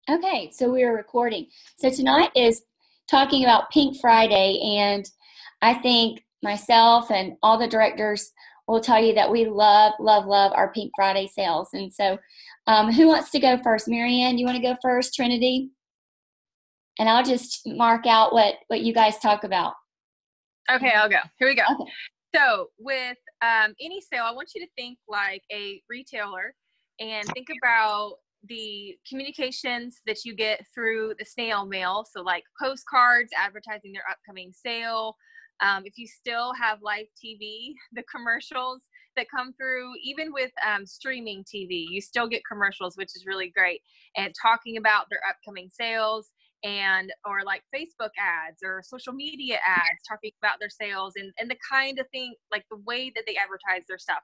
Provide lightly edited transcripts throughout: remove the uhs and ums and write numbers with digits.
Okay, so we are recording. So tonight is talking about Pink Friday, and I think myself and all the directors will tell you that we love, love, love our Pink Friday sales. And so who wants to go first? Marianne, you want to go first? Trinity? And I'll just mark out what you guys talk about. Okay, I'll go. Here we go. Okay. So with any sale, I want you to think like a retailer and think about the communications that you get through the snail mail. So like postcards advertising their upcoming sale. If you still have live TV, the commercials that come through, even with streaming TV, you still get commercials, which is really great. And talking about their upcoming sales, and or like Facebook ads or social media ads talking about their sales and the kind of thing, like the way that they advertise their stuff.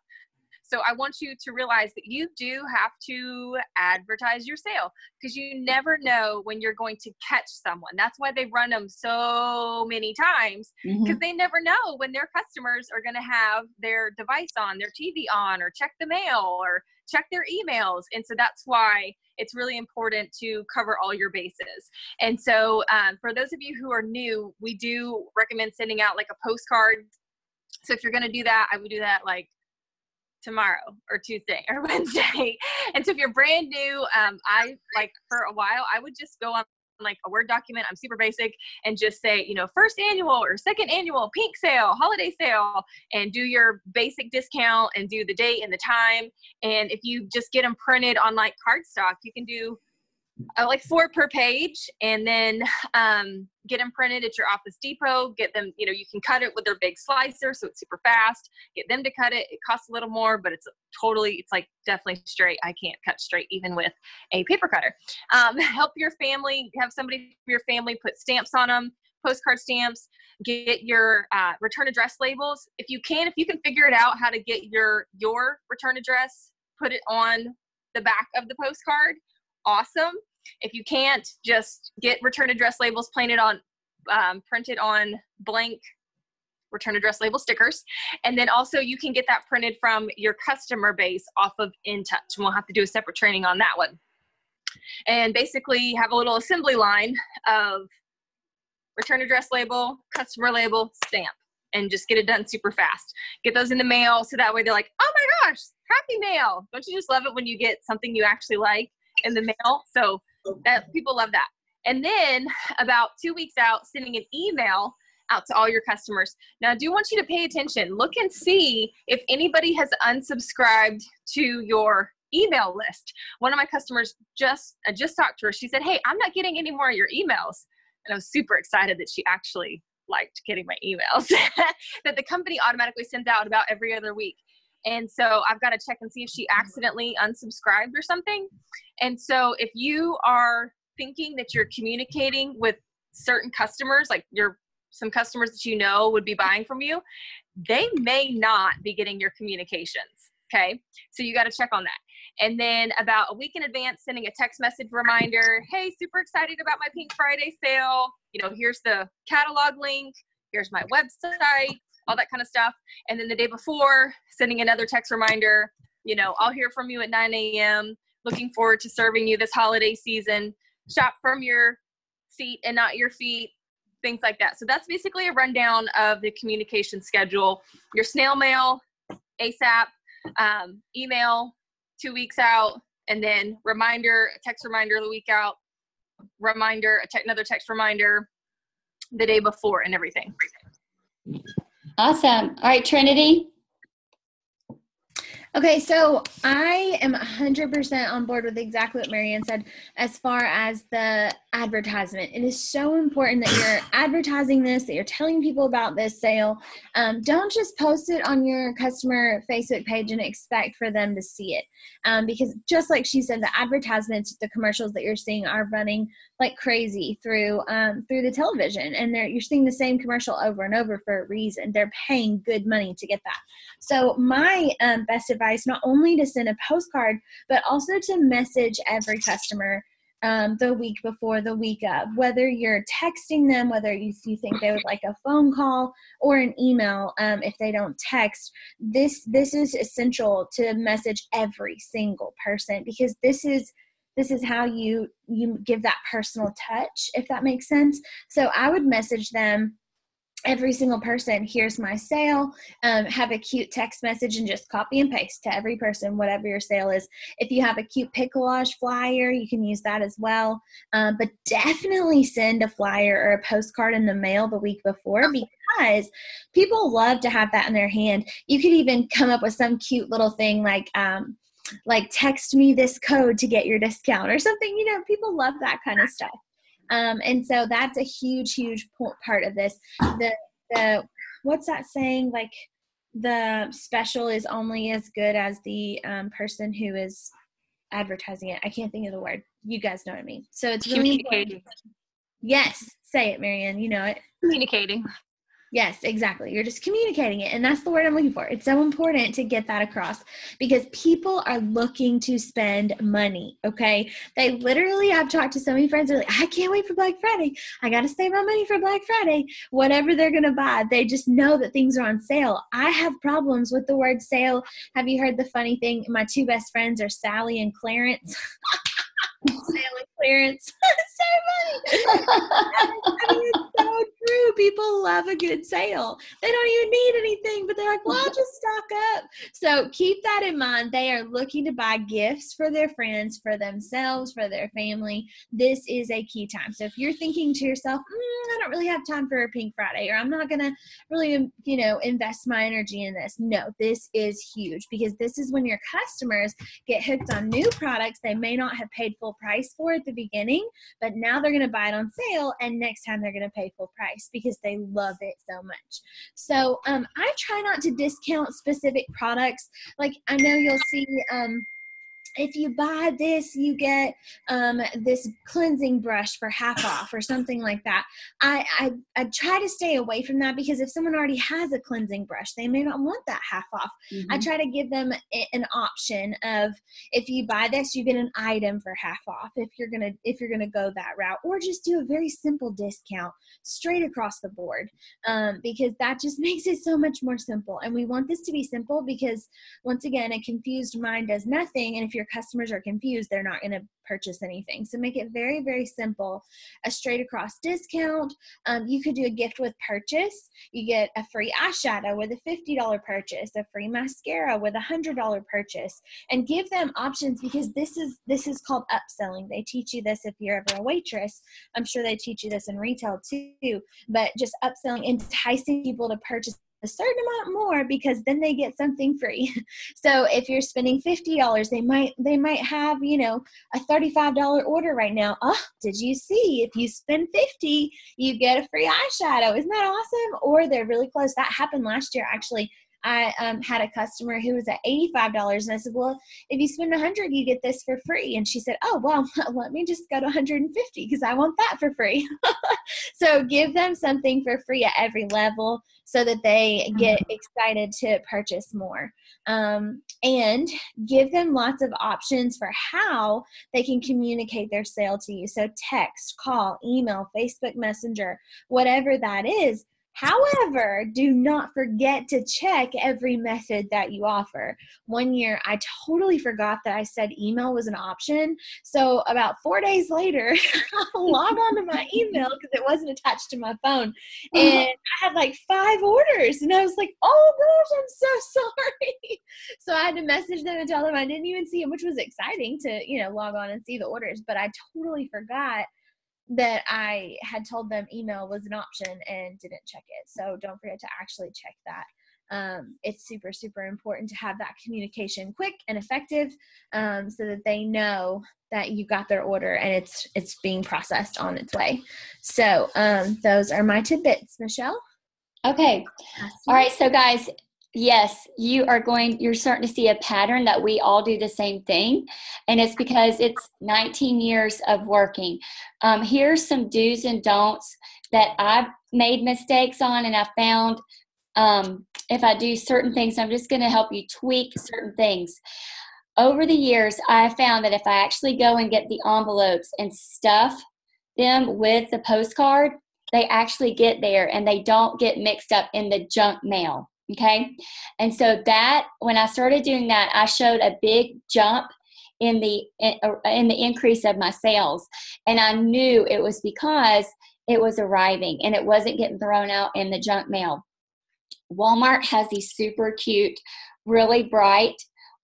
So I want you to realize that you do have to advertise your sale, because you never know when you're going to catch someone. That's why they run them so many times, because they never know when their customers are going to have their device on, their TV on, or check the mail or check their emails. And so that's why it's really important to cover all your bases. And so for those of you who are new, we do recommend sending out like a postcard. So if you're going to do that, I would do that like tomorrow or Tuesday or Wednesday. And so if you're brand new, I like for a while, I would just go on like a Word document. I'm super basic, and just say, you know, first annual or second annual pink sale, holiday sale, and do your basic discount and do the date and the time. And if you just get them printed on like cardstock, you can do like 4 per page, and then get them printed at your Office Depot. Get them, you know, you can cut it with their big slicer, so it's super fast. Get them to cut it. It costs a little more, but it's like definitely straight. I can't cut straight even with a paper cutter. Help your family, have somebody from your family put stamps on them, postcard stamps. Get your return address labels. If you can figure it out how to get your return address, put it on the back of the postcard, awesome. If you can't, just get return address labels printed on blank return address label stickers. And then also you can get that printed from your customer base off of InTouch. And we'll have to do a separate training on that one. And basically have a little assembly line of return address label, customer label, stamp, and just get it done super fast. Get those in the mail, so that way they're like, oh my gosh, happy mail. Don't you just love it when you get something you actually like in the mail? So that people love that. And then about 2 weeks out, sending an email out to all your customers. Now I do want you to pay attention. Look and see if anybody has unsubscribed to your email list. One of my customers I just talked to her. She said, hey, I'm not getting any more of your emails. And I was super excited that she actually liked getting my emails that the company automatically sends out about every other week. And so I've got to check and see if she accidentally unsubscribed or something. And so if you are thinking that you're communicating with certain customers, like some customers that you know would be buying from you, they may not be getting your communications. Okay. So you got to check on that. And then about a week in advance, sending a text message reminder. Hey, super excited about my Pink Friday sale. You know, here's the catalog link. Here's my website, all that kind of stuff. And then the day before, sending another text reminder, you know, I'll hear from you at 9 a.m. Looking forward to serving you this holiday season. Shop from your seat and not your feet, things like that. So that's basically a rundown of the communication schedule. Your snail mail, ASAP, email 2 weeks out, and then reminder, a text reminder the week out, reminder, another text reminder the day before, and everything. Awesome. All right, Trinity. Okay, so I am 100% on board with exactly what Marianne said as far as the advertisement. It is so important that you're advertising this, that you're telling people about this sale. Don't just post it on your customer Facebook page and expect for them to see it. Because just like she said, the advertisements, the commercials that you're seeing are running like crazy through the television, and you're seeing the same commercial over and over for a reason. They're paying good money to get that. So my best advice, not only to send a postcard, but also to message every customer the week before, the week of, whether you're texting them, whether you think they would like a phone call or an email. If they don't text, this is essential to message every single person, because this is This is how you give that personal touch, if that makes sense. So I would message them, every single person, here's my sale, have a cute text message and just copy and paste to every person, whatever your sale is. If you have a cute picolage flyer, you can use that as well. But definitely send a flyer or a postcard in the mail the week before, because people love to have that in their hand. You could even come up with some cute little thing like text me this code to get your discount or something. People love that kind of stuff. And so that's a huge, huge part of this. The what's that saying? Like, the special is only as good as the person who is advertising it. I can't think of the word. You guys know what I mean. So it's really important. Yes. Say it, Marianne. You know it. Communicating. Yes, exactly. You're just communicating it. And that's the word I'm looking for. It's so important to get that across, because people are looking to spend money. Okay. They literally, I've talked to so many friends, they're like, I can't wait for Black Friday. I got to save my money for Black Friday. Whatever they're going to buy, they just know that things are on sale. I have problems with the word sale. Have you heard the funny thing? My two best friends are Sally and Clarence. Sale and clearance. So funny. I mean, it's so true. People love a good sale. They don't even need anything, but they're like, well, I'll just stock up. So keep that in mind. They are looking to buy gifts for their friends, for themselves, for their family. This is a key time. So if you're thinking to yourself, I don't really have time for a Pink Friday, or I'm not going to really, invest my energy in this. No, this is huge, because this is when your customers get hooked on new products they may not have paid full price for at the beginning, but now they're going to buy it on sale, and next time they're going to pay full price because they love it so much. So I try not to discount specific products. Like, I know you'll see if you buy this, you get this cleansing brush for half off or something like that. I try to stay away from that, because if someone already has a cleansing brush, they may not want that half off. I try to give them an option of, if you buy this, you get an item for half off if you're gonna go that route, or just do a very simple discount straight across the board, because that just makes it so much more simple. And we want this to be simple, because once again, a confused mind does nothing, and if your customers are confused, they're not going to purchase anything. So make it very, very simple. A straight across discount. You could do a gift with purchase. You get a free eyeshadow with a $50 purchase, a free mascara with a $100 purchase, and give them options, because this is called upselling. They teach you this if you're ever a waitress. I'm sure they teach you this in retail too, but just upselling, enticing people to purchase a certain amount more, because then they get something free. So if you're spending $50, they might have, a $35 order right now. Oh, did you see? If you spend $50, you get a free eyeshadow. Isn't that awesome? Or they're really close. That happened last year, actually. I had a customer who was at $85, and I said, well, if you spend $100, you get this for free. And she said, oh, well, let me just go to $150 because I want that for free. So give them something for free at every level, so that they get excited to purchase more. And give them lots of options for how they can communicate their sale to you. So text, call, email, Facebook Messenger, whatever that is. However, do not forget to check every method that you offer. One year, I totally forgot that I said email was an option. So about 4 days later, I log on to my email because it wasn't attached to my phone. And I had like 5 orders. And I was like, oh gosh, I'm so sorry. So I had to message them and tell them I didn't even see it, which was exciting to, log on and see the orders. But I totally forgot that I had told them email was an option and didn't check it. So don't forget to actually check that. It's super, super important to have that communication quick and effective, so that they know that you got their order and it's being processed on its way. So those are my tidbits. Michelle? Okay. All right. So guys, yes, you're starting to see a pattern that we all do the same thing. And it's because it's 19 years of working. Here's some do's and don'ts that I've made mistakes on, and I found if I do certain things, I'm just going to help you tweak certain things. Over the years, I found that if I actually go and get the envelopes and stuff them with the postcard, they actually get there and they don't get mixed up in the junk mail. Okay. And so when I started doing that, I showed a big jump in the increase of my sales. And I knew it was because it was arriving and it wasn't getting thrown out in the junk mail. Walmart has these super cute, really bright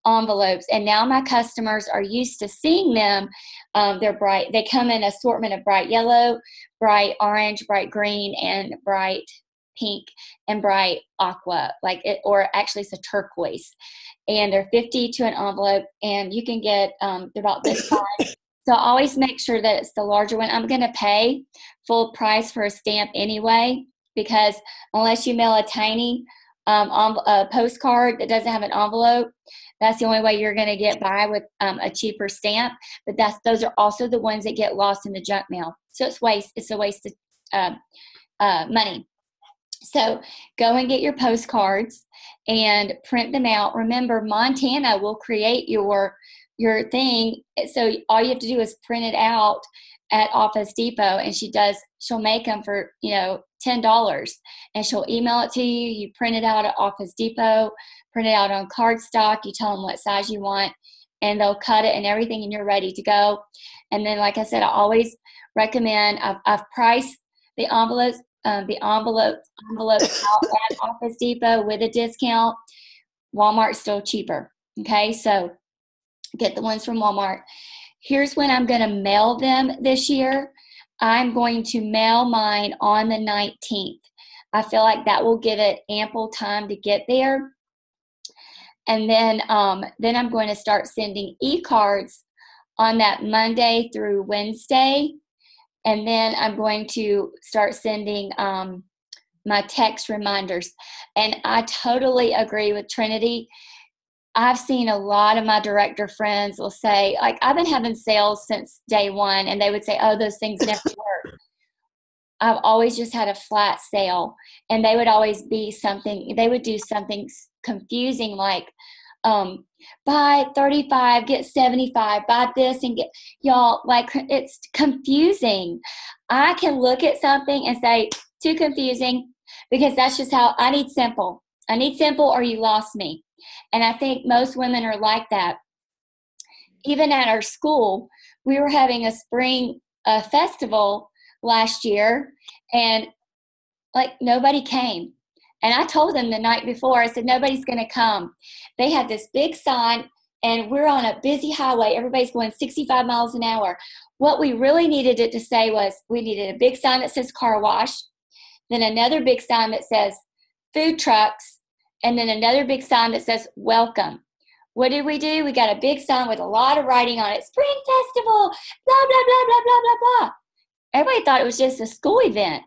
envelopes, and now my customers are used to seeing them. They're bright. They come in assortment of bright yellow, bright orange, bright green, and bright pink, and bright aqua, or actually it's a turquoise. And they're $50 to an envelope, and you can get they're about this size. So I always make sure that it's the larger one. I'm going to pay full price for a stamp anyway, because unless you mail a tiny a postcard that doesn't have an envelope, that's the only way you're going to get by with a cheaper stamp. But those are also the ones that get lost in the junk mail. So it's a waste of money. So go and get your postcards and print them out. Remember, Montana will create your thing. So all you have to do is print it out at Office Depot, and she'll make them for, $10, and she'll email it to you. You print it out at Office Depot, print it out on cardstock. You tell them what size you want, and they'll cut it and everything, and you're ready to go. And then, like I said, I always recommend, I've priced the envelopes out at Office Depot with a discount. Walmart's still cheaper. Okay, so get the ones from Walmart. Here's when I'm going to mail them this year. I'm going to mail mine on the 19th. I feel like that will give it ample time to get there. And then I'm going to start sending e-cards on that Monday through Wednesday. And then I'm going to start sending my text reminders. And I totally agree with Trinity. I've seen a lot of my director friends will say, I've been having sales since day one, and they would say, oh, those things never work. I've always just had a flat sale, and they would always do something confusing like, buy 35, get 75, buy this and get, y'all, it's confusing. I can look at something and say, too confusing, because that's just how I need simple. I need simple, or you lost me. And I think most women are like that. Even at our school, we were having a spring festival last year, and nobody came. And I told them the night before, I said, nobody's going to come. They had this big sign, and we're on a busy highway. Everybody's going 65 miles an hour. What we really needed it to say was, we needed a big sign that says car wash, then another big sign that says food trucks, and then another big sign that says welcome. What did we do? We got a big sign with a lot of writing on it. Spring Festival, blah, blah, blah, blah, blah, blah, blah. Everybody thought it was just a school event.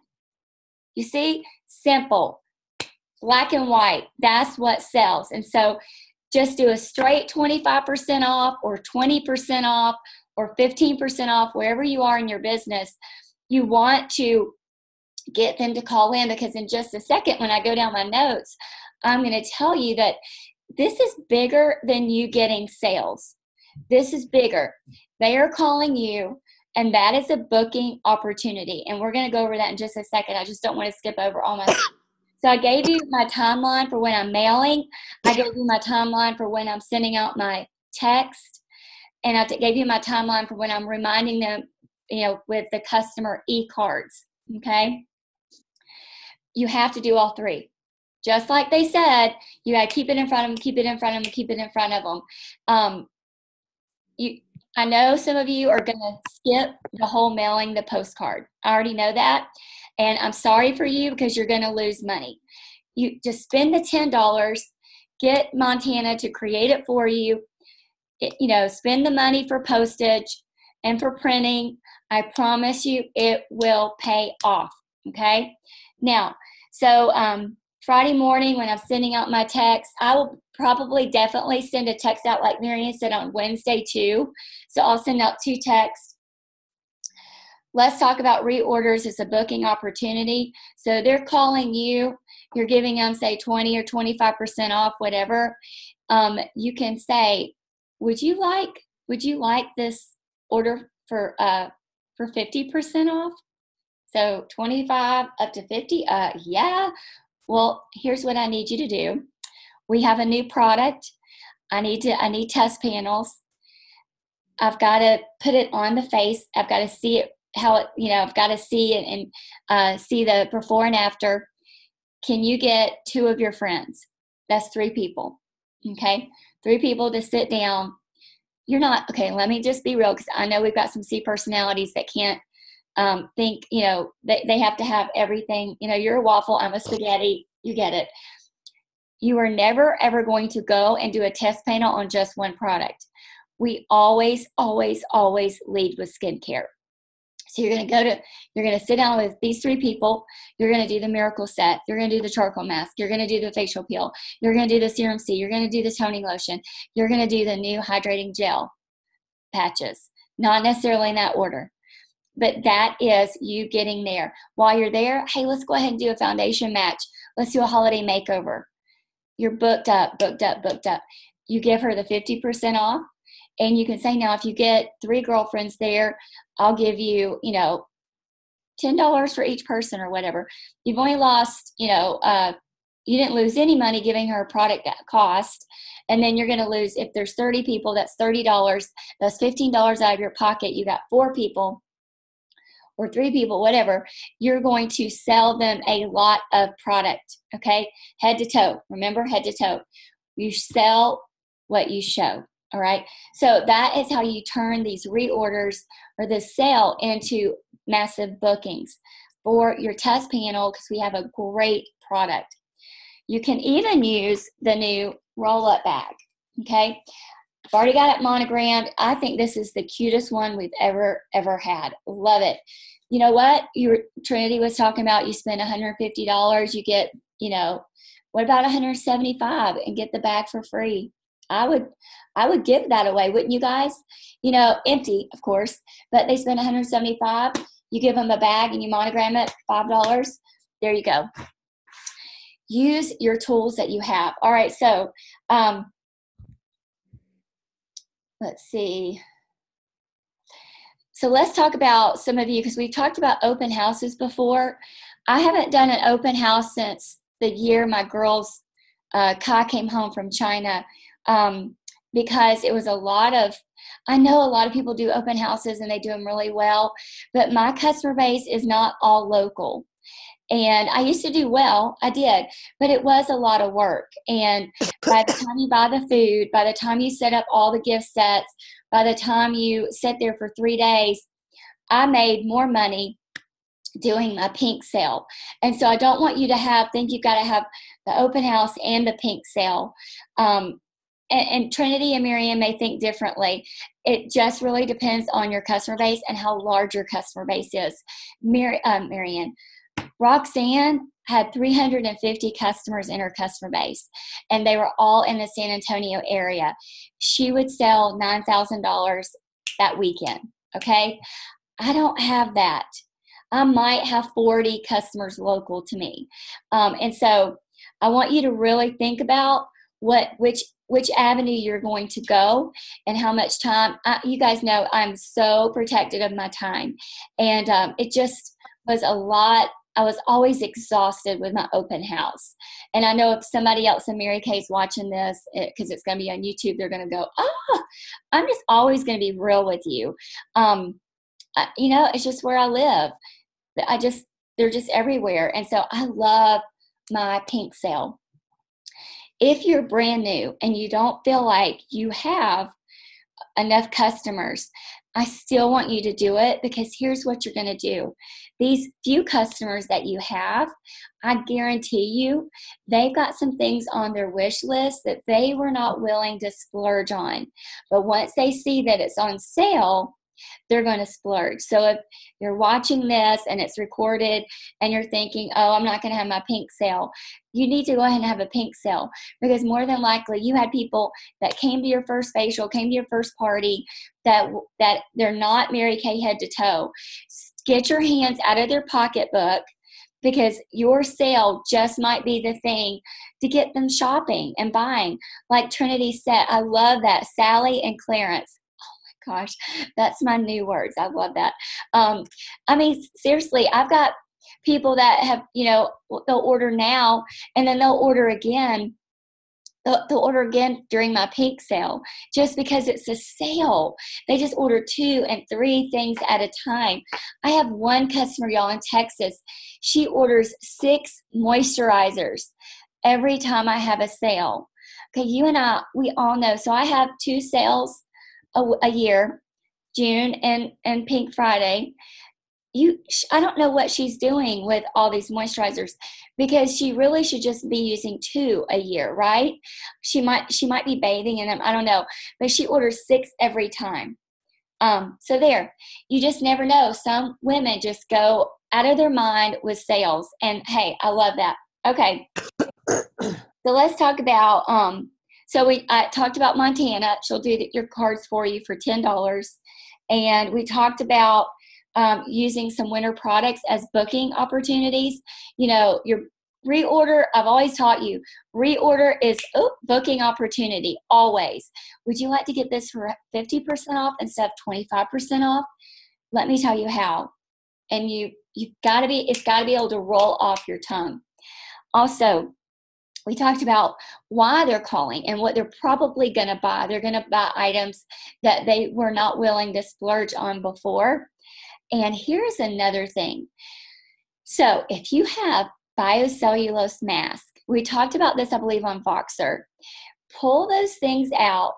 You see? Simple. Black and white. That's what sells. And so just do a straight 25% off, or 20% off, or 15% off, wherever you are in your business. You want to get them to call in, because in just a second, when I go down my notes, I'm going to tell you that this is bigger than you getting sales. This is bigger. They are calling you, and that is a booking opportunity. And we're going to go over that in just a second. I just don't want to skip over all my stuff. So I gave you my timeline for when I'm mailing. I gave you my timeline for when I'm sending out my text. And I gave you my timeline for when I'm reminding them, with the customer e-cards. Okay? You have to do all three. Just like they said, you got to keep it in front of them, keep it in front of them, keep it in front of them. I know some of you are going to skip the whole mailing the postcard. I already know that. And I'm sorry for you, because you're going to lose money. You just spend the $10, get Montana to create it for you. Spend the money for postage and for printing. I promise you it will pay off. Okay? Now, so Friday morning when I'm sending out my text, I will definitely send a text out like Marian said on Wednesday too. So I'll send out 2 texts. Let's talk about reorders as a booking opportunity. So they're calling you. You're giving them, say, 20 or 25% off, whatever. You can say, would you like this order for 50% off? So 25 up to 50? Yeah. Well, here's what I need you to do. We have a new product. I need test panels. I've got to put it on the face. I've got to see it, how it, I've got to see it and see the before and after. Can you get 2 of your friends? That's 3 people. Okay. 3 people to sit down. You're not, okay, let me just be real, because I know we've got some C personalities that can't think, they have to have everything. You're a waffle, I'm a spaghetti. You get it. You are never, ever going to go and do a test panel on just one product. We always, always, always lead with skincare. So you're going to sit down with these 3 people. You're going to do the miracle set. You're going to do the charcoal mask. You're going to do the facial peel. You're going to do the serum C. You're going to do the toning lotion. You're going to do the new hydrating gel patches. Not necessarily in that order, but that is you getting there. While you're there, hey, let's go ahead and do a foundation match. Let's do a holiday makeover. You're booked up, booked up, booked up. You give her the 50% off, and you can say, now, if you get 3 girlfriends there, I'll give you, $10 for each person or whatever. You've only lost, you didn't lose any money giving her a product at cost. And then you're going to lose, if there's 30 people, that's $30. That's $15 out of your pocket. You got 4 people or 3 people, whatever. You're going to sell them a lot of product, okay? Head to toe. Remember, head to toe. You sell what you show, all right? So that is how you turn these reorders or this sale into massive bookings for your test panel, because we have a great product. You can even use the new roll-up bag, okay? I've already got it monogrammed. I think this is the cutest one we've ever had. Love it. You know what? Trinity was talking about, you spend $150, you get, what about $175 and get the bag for free? I would give that away, wouldn't you guys? Empty, of course, but they spend $175. You give them a bag and you monogram it, $5. There you go. Use your tools that you have. All right, so let's see. So let's talk about some of you, because we've talked about open houses before. I haven't done an open house since the year my girls, Kai came home from China, because it was I know a lot of people do open houses and they do them really well, but my customer base is not all local. And I used to do well, I did, but it was a lot of work. And by the time you buy the food, by the time you set up all the gift sets, by the time you sit there for 3 days, I made more money doing a pink sale. And so I don't want you to think you've got to have the open house and the pink sale. And Trinity and Marianne may think differently. It just really depends on your customer base and how large your customer base is. Marianne, Roxanne had 350 customers in her customer base, and they were all in the San Antonio area. She would sell $9,000 that weekend, okay? I don't have that. I might have 40 customers local to me. And so I want you to really think about which avenue you're going to go and how much time. You guys know I'm so protective of my time. And it just was a lot. I was always exhausted with my open house. And I know if somebody else in Mary Kay's watching this, because it's going to be on YouTube, they're going to go, I'm just always going to be real with you. It's just where I live. They're just everywhere. And so I love my pink sale. If you're brand new and you don't feel like you have enough customers, I still want you to do it, because here's what you're going to do. These few customers that you have, I guarantee you, they've got some things on their wish list that they were not willing to splurge on. But once they see that it's on sale, they're going to splurge. So if you're watching this and it's recorded and you're thinking, I'm not going to have my pink sale, you need to go ahead and have a pink sale, because more than likely you had people that came to your first facial, came to your first party, that they're not Mary Kay head to toe. Get your hands out of their pocketbook, because your sale just might be the thing to get them shopping and buying. Like Trinity said, I love that, Sally and Clarence. Gosh, that's my new words. I love that. Seriously, I've got people that have, they'll order now and then they'll order again they'll order again during my pink sale just because it's a sale. They just order 2 and 3 things at a time. I have one customer, y'all, in Texas. She orders 6 moisturizers every time I have a sale. Okay, you and I, we all know. So I have 2 sales a year, June and Pink Friday. I don't know what she's doing with all these moisturizers, because she really should just be using 2 a year, right? She might be bathing in them, I don't know, but she orders 6 every time. So there, you just never know. Some women just go out of their mind with sales, and hey, I love that. Okay, so let's talk about. I talked about Montana. She'll do your cards for you for $10, and we talked about using some winter products as booking opportunities. You know, your reorder, I've always taught you, reorder is booking opportunity, always. Would you like to get this for 50% off instead of 25% off? Let me tell you how. And it's got to be able to roll off your tongue. Also, we talked about why they're calling and what they're probably going to buy. They're going to buy items that they were not willing to splurge on before. And here's another thing. So if you have biocellulose mask, we talked about this, I believe, on Voxer. Pull those things out.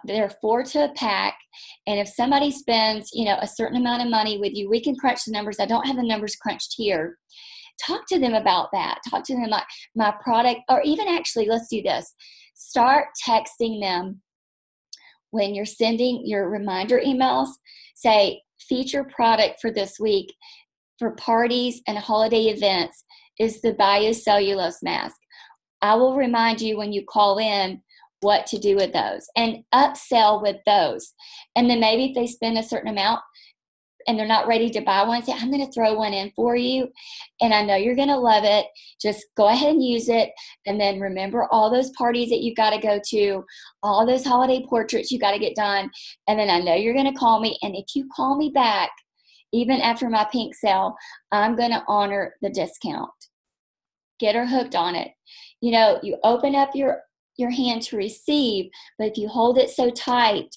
They're 4 to a pack. And if somebody spends, a certain amount of money with you, we can crunch the numbers. I don't have the numbers crunched here. Talk to them about that. Talk to them about my product, or even actually, let's do this. Start texting them when you're sending your reminder emails. Say, feature product for this week for parties and holiday events is the biocellulose mask. I will remind you when you call in what to do with those, and upsell with those. And then maybe if they spend a certain amount and they're not ready to buy one, say, I'm going to throw one in for you, and I know you're going to love it. Just go ahead and use it. And then remember all those parties that you've got to go to, all those holiday portraits you got to get done. And then I know you're going to call me. And if you call me back, even after my pink sale, I'm going to honor the discount. Get her hooked on it. You open up your hand to receive, but if you hold it so tight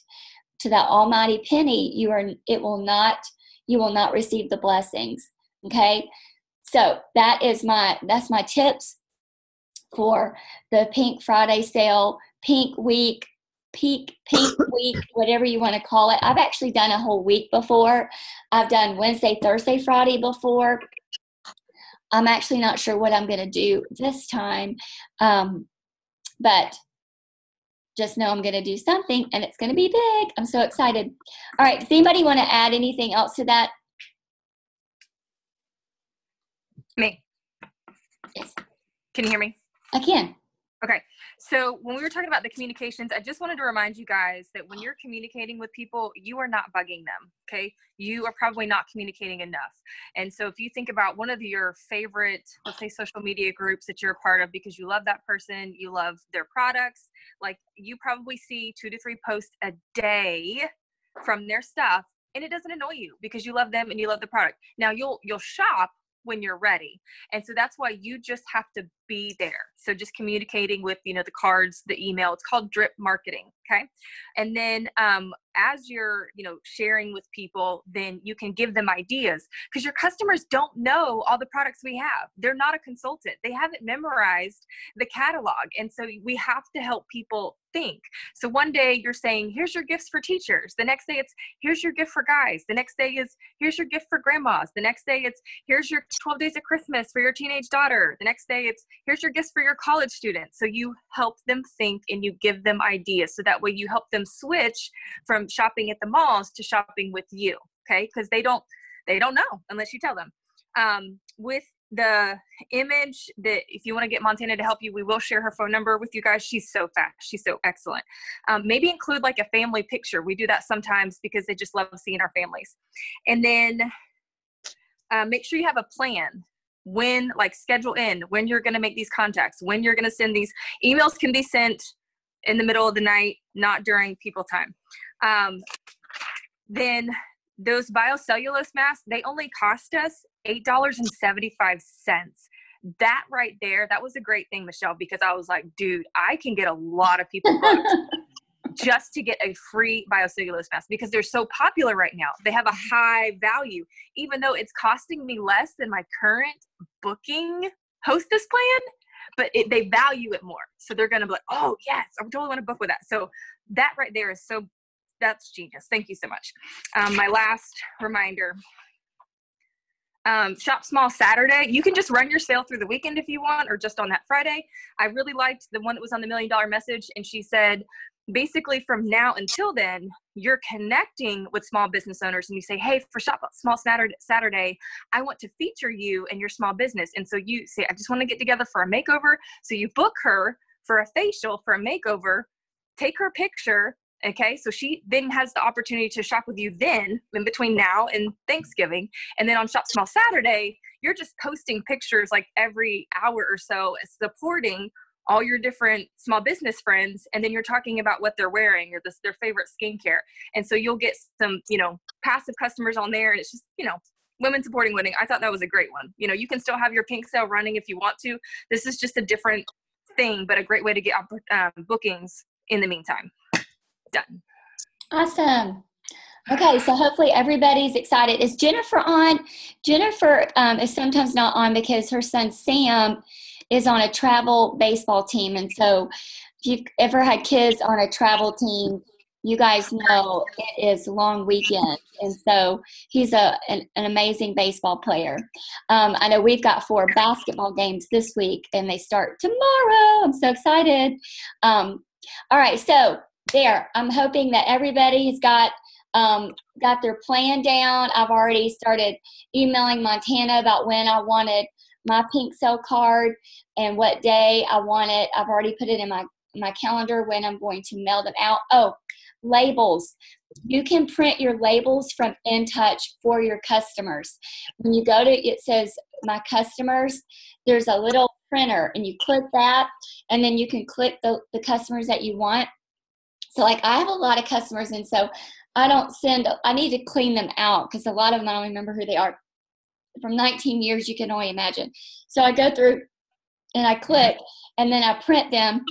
to that almighty penny, you will not receive the blessings. Okay, so that's my tips for the Pink Friday sale, Pink Week, Pink Week, whatever you want to call it. I've actually done a whole week before. I've done Wednesday, Thursday, Friday before. I'm actually not sure what I'm going to do this time, but just know I'm going to do something, and it's going to be big. I'm so excited. All right. Does anybody want to add anything else to that? Me. Yes. Can you hear me? I can. Okay. So when we were talking about the communications, I just wanted to remind you guys that when you're communicating with people, you are not bugging them. Okay. You are probably not communicating enough. And so if you think about one of your favorite, let's say, social media groups that you're a part of because you love that person, you love their products, like you probably see 2 to 3 posts a day from their stuff, and it doesn't annoy you because you love them and you love the product. Now you'll shop when you're ready. And so that's why you just have to be there. So just communicating with, the cards, the email, it's called drip marketing. Okay. And then, as you're, sharing with people, then you can give them ideas, because your customers don't know all the products we have. They're not a consultant. They haven't memorized the catalog. And so we have to help people think. So one day you're saying, here's your gifts for teachers. The next day it's, here's your gift for guys. The next day is, here's your gift for grandmas. The next day it's, here's your 12 days of Christmas for your teenage daughter. The next day it's, here's your gifts for your college students. So you help them think and you give them ideas. So that way you help them switch from shopping at the malls to shopping with you. Okay. Because they don't know unless you tell them. With the image, that if you want to get Montana to help you, we will share her phone number with you guys. She's so fast. She's so excellent. Maybe include like a family picture. We do that sometimes because they just love seeing our families. And then make sure you have a plan. When, like, schedule in when you're going to make these contacts, when you're going to send these emails. Can be sent in the middle of the night, not during people time. Then those biocellulose masks, they only cost us $8.75. that right there, that was a great thing, Michelle, because I was like, dude, I can get a lot of people booked just to get a free biocellulose mask because they're so popular right now. They have a high value, even though it's costing me less than my current booking hostess plan, but they value it more. So they're going to be like, oh yes, I totally want to book with that. So that right there is that's genius. Thank you so much. My last reminder, Shop Small Saturday. You can just run your sale through the weekend if you want, or just on that Friday. I really liked the one that was on the $1 Million Message. And she said, basically from now until then, you're connecting with small business owners and you say, hey, for Shop Small Saturday, I want to feature you and your small business. And so you say, I just want to get together for a makeover. So you book her for a facial, for a makeover, take her picture. Okay, so she then has the opportunity to shop with you then in between now and Thanksgiving. And then on Shop Small Saturday, you're just posting pictures like every hour or so, supporting all your different small business friends. And then you're talking about what they're wearing or their favorite skincare. And so you'll get some, passive customers on there. And it's just, women supporting women. I thought that was a great one. You can still have your pink sale running if you want to. This is just a different thing, but a great way to get bookings in the meantime. Done. Awesome. Okay, so hopefully everybody's excited. Is Jennifer on? Jennifer is sometimes not on because her son Sam is on a travel baseball team. And so if you've ever had kids on a travel team, you guys know it is long weekend. And so he's an amazing baseball player. I know we've got 4 basketball games this week and they start tomorrow. I'm so excited. All right, so there, I'm hoping that everybody has got their plan down. I've already started emailing Montana about when I wanted my pink cell card and what day I want it. I've already put it in my calendar when I'm going to mail them out. Oh, labels. You can print your labels from InTouch for your customers. When you go to, it says my customers, there's a little printer and you click that and then you can click the customers that you want. So like I have a lot of customers and so I need to clean them out because a lot of them I don't remember who they are. From 19 years, you can only imagine. So I go through and I click and then I print them.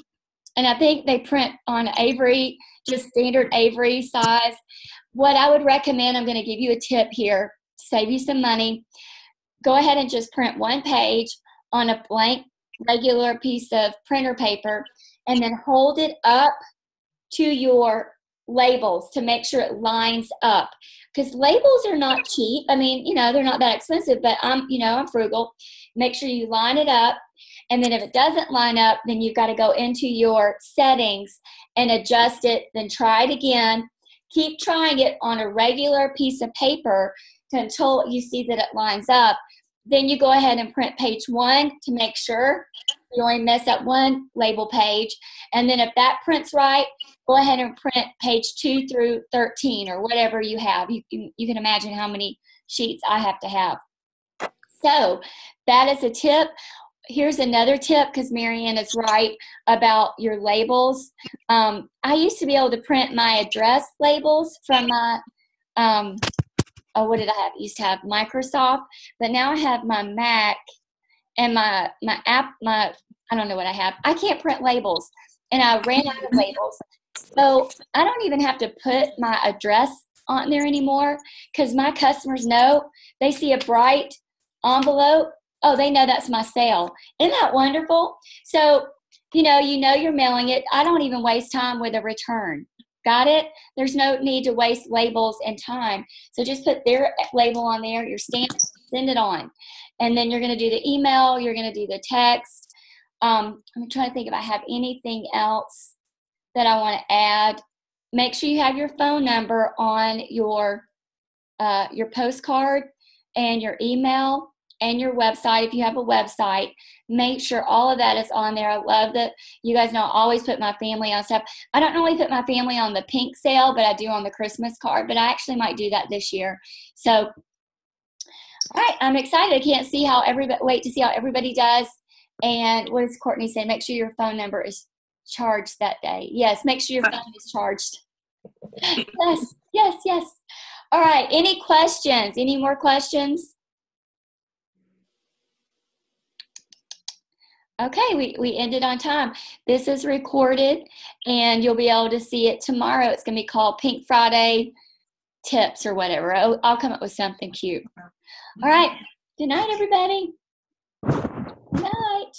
And I think they print on Avery, just standard Avery size. What I would recommend, I'm going to give you a tip here to save you some money. Go ahead and just print one page on a blank regular piece of printer paper and then hold it up to your labels to make sure it lines up because labels are not cheap. I mean, they're not that expensive, but I'm frugal. Make sure you line it up. And then if it doesn't line up, then you've got to go into your settings and adjust it, then try it again. Keep trying it on a regular piece of paper until you see that it lines up. Then you go ahead and print page 1 to make sure you only mess up one label page. And then if that prints right, go ahead and print page 2 through 13 or whatever you have. You can imagine how many sheets I have to have. So that is a tip. Here's another tip because Marianne is right about your labels. I used to be able to print my address labels from my what did I have? I used to have Microsoft, but now I have my Mac and my app, I don't know what I have. I can't print labels, and I ran out of labels. So I don't even have to put my address on there anymore because my customers know. They see a bright envelope. Oh, they know that's my sale. Isn't that wonderful? So, you're mailing it. I don't even waste time with a return. Got it? There's no need to waste labels and time. So just put their label on there, your stamp, send it on. And then you're going to do the email. You're going to do the text. I'm trying to think if I have anything else that I want to add. Make sure you have your phone number on your postcard and your email and your website. If you have a website, make sure all of that is on there. I love that. You guys know I always put my family on stuff. I don't normally put my family on the pink sale, but I do on the Christmas card. But I actually might do that this year. So, all right, I'm excited. I can't wait to see how everybody does. And what does Courtney say? Make sure your phone number is charged that day. Yes, make sure your phone is charged. Yes. All right, any questions? Any more questions? Okay, we ended on time. This is recorded, and you'll be able to see it tomorrow. It's going to be called Pink Friday Tips or whatever. I'll come up with something cute. All right. Good night, everybody. Good night.